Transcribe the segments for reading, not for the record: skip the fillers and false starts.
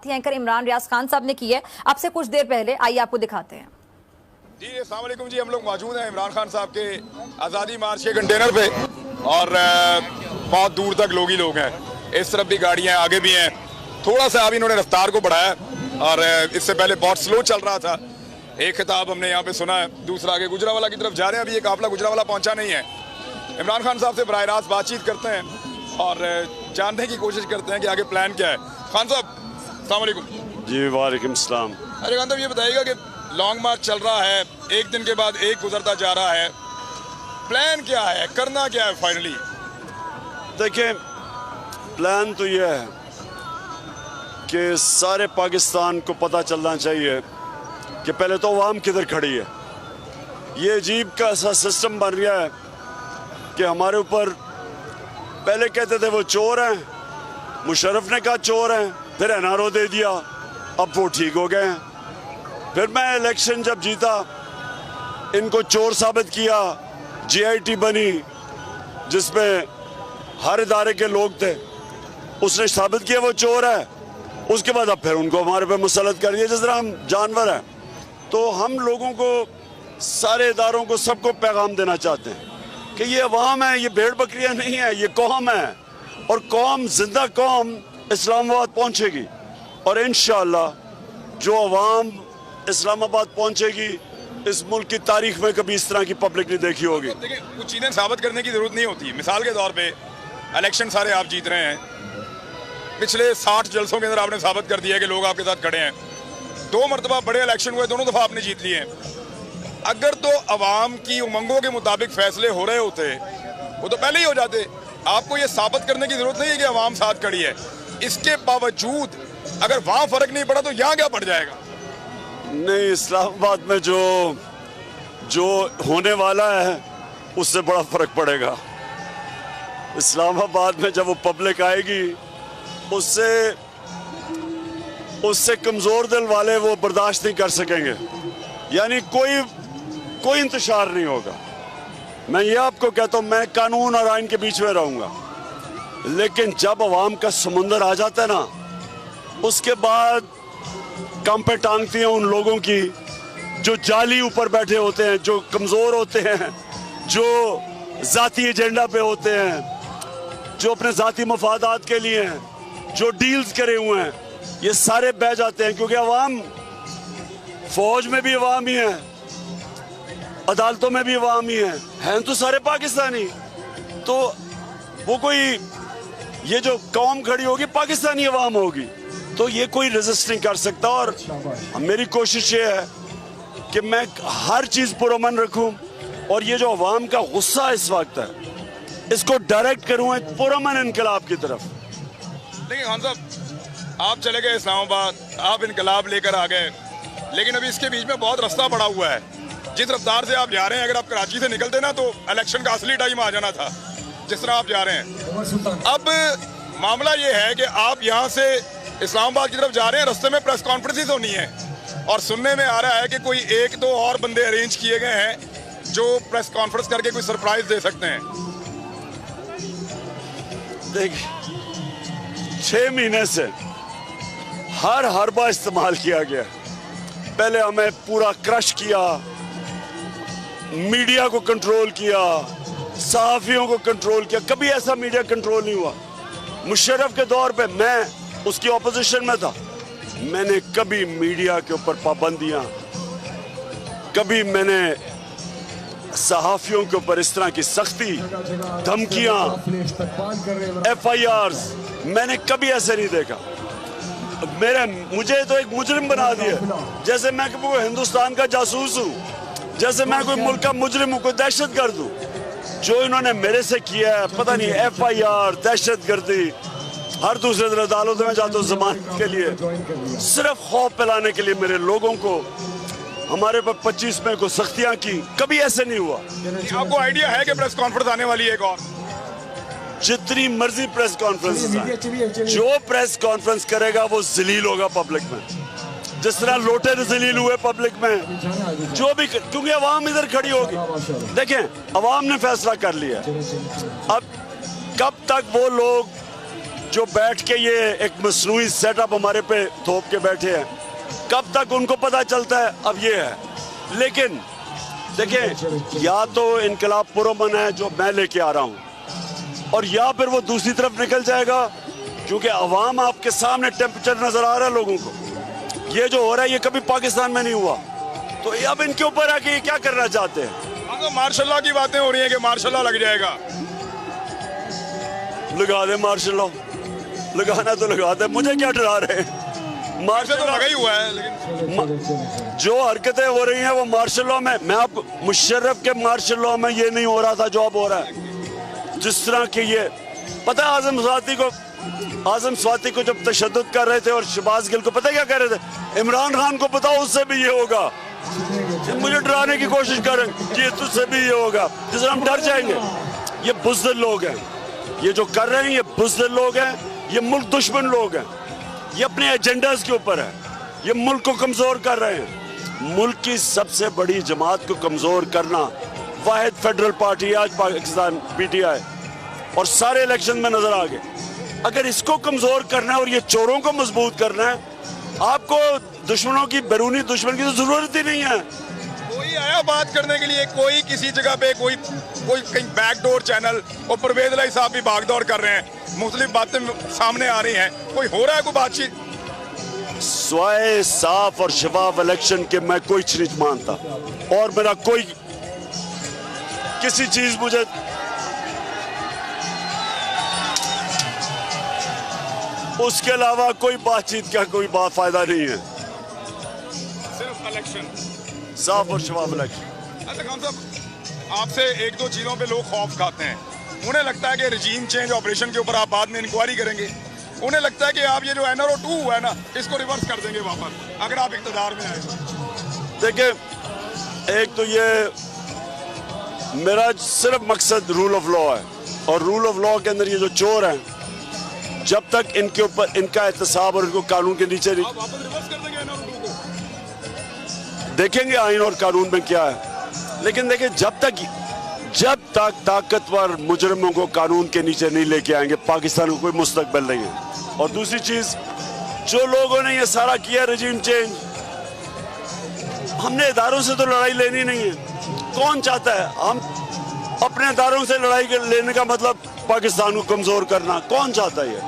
थी एंकर इमरान रियाज खान साहब ने की है आपसे कुछ देर पहले, आइए आपको दिखाते हैं। जी अस्सलाम वालेकुम जी, हम लोग मौजूद हैं इमरान खान साहब के आज़ादी मार्च के कंटेनर पे और बहुत दूर तक लोग ही लोग हैं। इस तरफ भी गाड़ियां आगे भी हैं। थोड़ा सा अभी इन्होंने रफ्तार को बढ़ाया और इससे पहले बहुत स्लो चल रहा था। एक खिताब हमने यहाँ पे सुना है, दूसरा आगे गुजरावाला की तरफ जा रहे हैं। अभी ये काफिला गुजरावाला पहुंचा नहीं है। इमरान खान साहब से बराह रास्त बातचीत करते हैं और जानने की कोशिश करते हैं कि आगे प्लान क्या है। खान साहब अस्सलाम वालेकुम। जी वालेकुम सलाम। अरे खान साहब ये बताइएगा कि लॉन्ग मार्च चल रहा है, एक दिन के बाद एक गुजरता जा रहा है, प्लान क्या है, करना क्या है फाइनली? देखिए प्लान तो यह है कि सारे पाकिस्तान को पता चलना चाहिए कि पहले तो अवाम किधर खड़ी है। ये अजीब का ऐसा सिस्टम बन गया है कि हमारे ऊपर पहले कहते थे वो चोर हैं, मुशर्रफ ने कहा चोर हैं, फिर एनआरओ दे दिया, अब वो ठीक हो गए हैं। फिर मैं इलेक्शन जब जीता इनको चोर साबित किया, जीआईटी बनी जिसमें हर इदारे के लोग थे, उसने साबित किया वो चोर है। उसके बाद अब फिर उनको हमारे पे मुसलत कर दिया जिस तरह हम जानवर हैं। तो हम लोगों को, सारे इदारों को, सबको पैगाम देना चाहते हैं कि ये अवाम है, ये भेड़ बकरियां नहीं है, ये कौम है और कौम, जिंदा कौम इस्लामाबाद पहुंचेगी। और इंशाअल्लाह जो अवाम इस्लामाबाद पहुंचेगी इस मुल्क की तारीख में कभी इस तरह की पब्लिक नहीं देखी होगी। देखिए कुछ चीज़ें साबित करने की जरूरत नहीं होती। मिसाल के तौर पे इलेक्शन सारे आप जीत रहे हैं, पिछले 60 जलसों के अंदर आपने साबित कर दिया कि लोग आपके साथ खड़े हैं। 2 मरतबा बड़े इलेक्शन हुए, दोनों दफा आपने जीत लिए हैं। अगर तो अवाम की उमंगों के मुताबिक फैसले हो रहे होते वो तो पहले ही हो जाते। आपको ये साबित करने की जरूरत नहीं है कि अवाम साथ खड़ी है। इसके बावजूद अगर वहां फर्क नहीं पड़ा तो यहाँ क्या पड़ जाएगा? नहीं, इस्लामाबाद में जो होने वाला है उससे बड़ा फर्क पड़ेगा। इस्लामाबाद में जब वो पब्लिक आएगी उससे कमजोर दिल वाले वो बर्दाश्त नहीं कर सकेंगे। यानी कोई इंतशार नहीं होगा। मैं ये आपको कहता हूं, मैं कानून और आइन के बीच में रहूंगा, लेकिन जब अवाम का समुंदर आ जाता है ना, उसके बाद कम पे टांगती हैं उन लोगों की जो जाली ऊपर बैठे होते हैं, जो कमजोर होते हैं, जो जाती एजेंडा पे होते हैं, जो अपने जाती मफादात के लिए हैं, जो डील्स करे हुए हैं, ये सारे बह जाते हैं। क्योंकि अवाम, फौज में भी अवाम ही है, अदालतों में भी अवाम ही हैं तो सारे पाकिस्तानी। तो वो कोई, ये जो कौम खड़ी होगी पाकिस्तानी अवाम होगी, तो ये कोई रेजिस्ट नहीं कर सकता। और मेरी कोशिश ये है कि मैं हर चीज़ पुरअमन रखूं और ये जो अवाम का गुस्सा इस वक्त है इसको डायरेक्ट करूं एक पुरअमन इनकलाब की तरफ। देखिए खान साहब, आप चले गए इस्लामाबाद, आप इनकलाब लेकर आ गए, लेकिन अभी इसके बीच में बहुत रास्ता पड़ा हुआ है। जिस रफ्तार से आप जा रहे हैं, अगर आप कराची से निकलते ना तो इलेक्शन का असली टाइम आ जाना था, जिस तरह आप जा रहे हैं। अब मामला ये है कि आप यहाँ से इस्लामाबाद की तरफ जा रहे हैं, रास्ते में प्रेस कॉन्फ्रेंसेस होनी है और सुनने में आ रहा है कि कोई 1-2 और बंदे अरेंज किए गए हैं जो प्रेस कॉन्फ्रेंस करके कोई सरप्राइज दे सकते हैं। देखिए 6 महीने से हर हरबा इस्तेमाल किया गया। पहले हमें पूरा क्रश किया, मीडिया को कंट्रोल किया, सहाफियों को कंट्रोल किया। कभी ऐसा मीडिया कंट्रोल नहीं हुआ। मुशर्रफ के दौर पे मैं उसकी ऑपोजिशन में था, मैंने कभी मीडिया के ऊपर पाबंदियां, कभी मैंने सहाफियों के ऊपर इस तरह की सख्ती, धमकियां, FIRs मैंने कभी ऐसे नहीं देखा। मुझे तो एक मुजरिम बना दिया, जैसे मैं कोई हिंदुस्तान का जासूस हूं, जैसे मैं कोई मुल्क का मुजरिम हूं, कोई दहशतगर्द हूं। जो इन्होंने मेरे से किया है, पता नहीं, FIR, दहशतगर्दी, हर दूसरे दिन अदालत में जाता हूं जमानत के लिए, सिर्फ खौफ फैलाने के लिए मेरे लोगों को, हमारे पर 25 में को सख्तियां की। कभी ऐसे नहीं हुआ। आपको आइडिया है कि प्रेस कॉन्फ्रेंस आने वाली है एक और? जितनी मर्जी प्रेस कॉन्फ्रेंस, जो प्रेस कॉन्फ्रेंस करेगा वो जलील होगा पब्लिक में, जिस तरह लोटे जलील हुए पब्लिक में। जो भी, क्योंकि अवाम इधर खड़ी होगी। देखें, अवाम ने फैसला कर लिया। अब कब तक वो लोग जो बैठ के ये एक मसनूई सेटअप हमारे पे थोप के बैठे हैं, कब तक उनको पता चलता है अब ये है। लेकिन देखिए, या तो इनकलाब पुरअमन है जो मैं लेके आ रहा हूं, और या फिर वो दूसरी तरफ निकल जाएगा, क्योंकि अवाम आपके सामने टेम्परेचर नजर आ रहा है लोगों को। ये जो हो रहा है ये कभी पाकिस्तान में नहीं हुआ, तो अब इनके ऊपर है कि ये क्या करना चाहते हैं। तो मार्शल की बातें हो रही हैं कि मार्शल लग जाएगा। लगा दे मार्शल लॉ, लगाना तो लगा दे, मुझे क्या डरा रहे हैं। मार्शल तो लगा ही हुआ है, लेकिन जो हरकतें हो रही हैं वो मार्शल लॉ में, मैं आपको मुशर्रफ के मार्शल लॉ में ये नहीं हो रहा था जो अब हो रहा है। जिस तरह के ये पता है, आजम स्वाति को जब तशद्दुद कर रहे थे और शहबाज गिल को पता क्या कह रहे थे, इमरान खान को पता उससे भी ये होगा। मुझे डराने की कोशिश करें कि तुझसे भी ये होगा, जिससे हम डर जाएंगे। ये बुज़दिल लोग हैं, ये जो कर रहे हैं ये बुज़दिल लोग हैं, ये मुल्क दुश्मन लोग हैं, ये अपने एजेंडास के ऊपर है, ये मुल्क को कमजोर कर रहे हैं। मुल्क की सबसे बड़ी जमात को कमजोर करना वाहिद फेडरल पार्टी आज पाकिस्तान PTI, और सारे इलेक्शन में नजर आ गए। अगर इसको कमजोर करना है और ये चोरों को मजबूत करना है, आपको दुश्मनों की, बैरूनी दुश्मन की तो जरूरत ही नहीं है। कोई आया बात करने के लिए, कोई किसी जगह पे कोई कहीं बैकडोर चैनल, और परवेज इलाही साहब भी भागदौड़ कर रहे हैं, मुख्तलिफ बातें सामने आ रही हैं, कोई हो रहा है कोई बातचीत? स्वाए साफ और शफाफ इलेक्शन के मैं कोई चीज मानता, और मेरा कोई किसी चीज मुझे उसके अलावा कोई बातचीत का कोई फायदा नहीं है। सिर्फ इलेक्शन, साफ और शफाफ इलेक्शन। अच्छा खान साहब, आपसे एक दो चीजों पे लोग खौफ खाते हैं। उन्हें लगता है कि रजीम चेंज ऑपरेशन के ऊपर आप बाद में इंक्वायरी करेंगे। उन्हें लगता है कि आप ये जो NRO 2 हुआ है ना, इसको रिवर्स कर देंगे वापस अगर आप इक़्तिदार में आए। देखिए, एक तो ये मेरा सिर्फ मकसद रूल ऑफ लॉ है, और रूल ऑफ लॉ के अंदर ये जो चोर हैं, जब तक इनके ऊपर इनका एहतसाब और इनको कानून के नीचे नहीं, आप वापस रिवर्स कर देंगे NRO 2 को? देखेंगे आइन और कानून में क्या है। लेकिन देखिए, जब तक ताकतवर मुजरिमों को कानून के नीचे नहीं लेके आएंगे, पाकिस्तान को कोई मुस्तकबिल नहीं है। और दूसरी चीज, जो लोगों ने ये सारा किया रजीम चेंज, हमने इदारों से तो लड़ाई लेनी नहीं है। कौन चाहता है? हम अपने इदारों से लड़ाई लेने का मतलब पाकिस्तान को कमजोर करना, कौन चाहता है ये?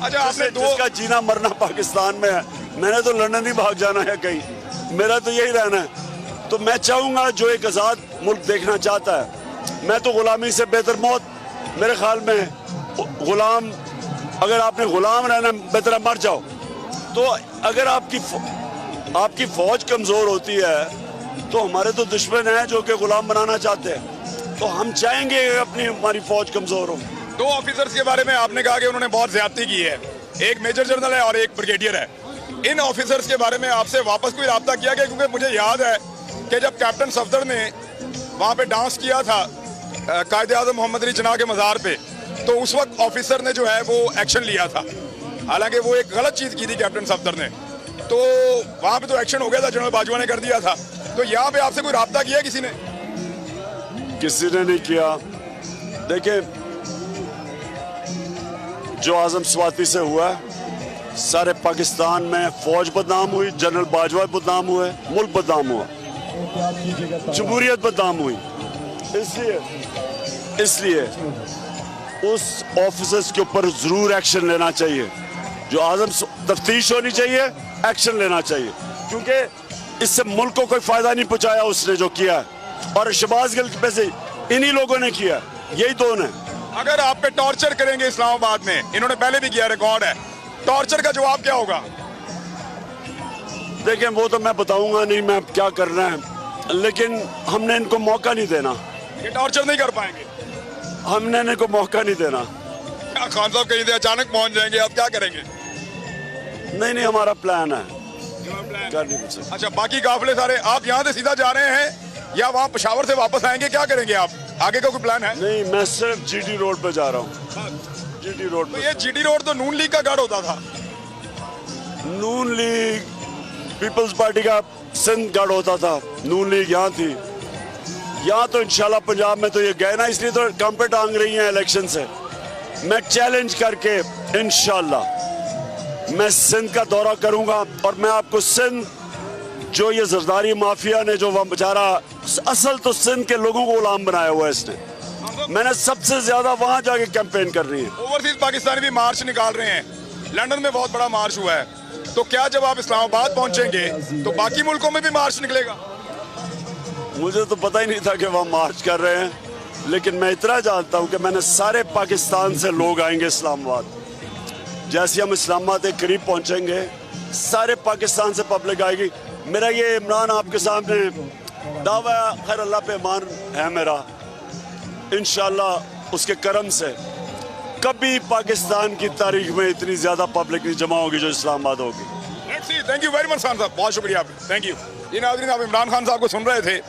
अच्छा, आपने जिसका जीना मरना पाकिस्तान में है, मैंने तो लंदन ही भाग जाना है कहीं, मेरा तो यही रहना है। तो मैं चाहूंगा, जो एक आजाद मुल्क देखना चाहता है, मैं तो गुलामी से बेहतर मौत मेरे ख्याल में। गुलाम, अगर आपने गुलाम रहना बेहतर मर जाओ। तो अगर आपकी फौज कमजोर होती है, तो हमारे तो दुश्मन हैं जो कि गुलाम बनाना चाहते हैं, तो हम चाहेंगे अपनी हमारी फौज कमजोर हो। दो ऑफिसर्स के बारे में आपने कहा कि उन्होंने बहुत ज्यादती की है, एक मेजर जनरल है और एक ब्रिगेडियर है। इन ऑफिसर्स के बारे में आपसे वापस कोई राब्ता किया गया? क्योंकि मुझे याद है कि जब कैप्टन सफदर ने वहाँ पे डांस किया था कायदे आज़म मोहम्मद अली जिन्ना के मज़ार पे, तो उस वक्त ऑफिसर ने जो है वो एक्शन लिया था। हालांकि वो एक गलत चीज़ की थी कैप्टन सफदर ने, तो वहाँ पे तो एक्शन हो गया था, जनरल बाजवा ने कर दिया था। तो यहाँ पे आपसे कोई राब्ता किया किसी ने? किसी ने नहीं किया। देखिए, जो आजम स्वाति से हुआ, सारे पाकिस्तान में फौज बदनाम हुई, जनरल बाजवा बदनाम हुए, मुल्क बदनाम हुआ, जमहूरियत बदनाम हुई। इसलिए उस ऑफिसर्स के ऊपर जरूर एक्शन लेना चाहिए। जो आजम तफ्तीश होनी चाहिए, एक्शन लेना चाहिए, क्योंकि इससे मुल्क को कोई फायदा नहीं पहुंचाया उसने जो किया है। और शहबाज गिल पे से इन्हीं लोगों ने किया, यही दो ने। अगर आप पे टॉर्चर करेंगे इस्लामाबाद में, इन्होंने पहले भी किया, रिकॉर्ड है, टॉर्चर का जवाब क्या होगा? देखिए, वो तो मैं बताऊंगा नहीं मैं क्या करना है, लेकिन हमने इनको मौका नहीं देना। ये टॉर्चर नहीं कर पाएंगे, हमने इनको मौका नहीं देना। खान साहब कहीं से अचानक पहुंच जाएंगे, आप क्या करेंगे? नहीं, हमारा प्लान है, कर नहीं सकते। अच्छा, बाकी काफिले सारे आप यहाँ से सीधा जा रहे हैं या वहाँ पेशावर से वापस आएंगे, क्या करेंगे आप? आगे का कोई प्लान है? नहीं, मैं सिर्फ GT रोड पे जा रहा हूँ। GT रोड पे। ये GT रोड तो नून लीग का गढ़ होता था। नून लीग, पीपल्स पार्टी का सिंध गढ़ होता था। नून लीग यहाँ थी। यहाँ तो इंशाल्लाह पंजाब में तो ये गए ना, इसलिए तो कम पे टांग रही हैं इलेक्शन से। मैं चैलेंज करके इंशाल्लाह मैं सिंध का दौरा करूंगा और मैं आपको सिंध जो ये जरदारी माफिया ने जो वह बेचारा असल तो सिंध के लोगों को गुलाम बनाया हुआ है इसने, मैंने सबसे ज्यादा वहां जाके कैंपेन करनी है। ओवरसीज पाकिस्तानी भी मार्च निकाल रहे हैं, लंदन में बहुत बड़ा मार्च हुआ है, तो क्या जब आप इस्लामाबाद पहुंचेंगे तो बाकी मुल्कों में भी मार्च निकलेगा? मुझे तो पता ही नहीं था कि वह मार्च कर रहे हैं, लेकिन मैं इतना जानता हूं कि मैंने सारे पाकिस्तान से लोग आएंगे इस्लामाबाद। जैसे हम इस्लामाबाद के करीब पहुंचेंगे सारे पाकिस्तान से पब्लिक आएगी। मेरा ये इमरान आपके सामने दावा खैर अल्लाह पे ईमान है मेरा, इंशाल्लाह उसके करम से कभी पाकिस्तान की तारीख में इतनी ज्यादा पब्लिक नहीं जमा होगी जो इस्लामाबाद होगी। Thank you very much Khan साहब, बहुत शुक्रिया आपका, थैंक यू। ये नाज़रीन आप इमरान खान साहब को सुन रहे थे।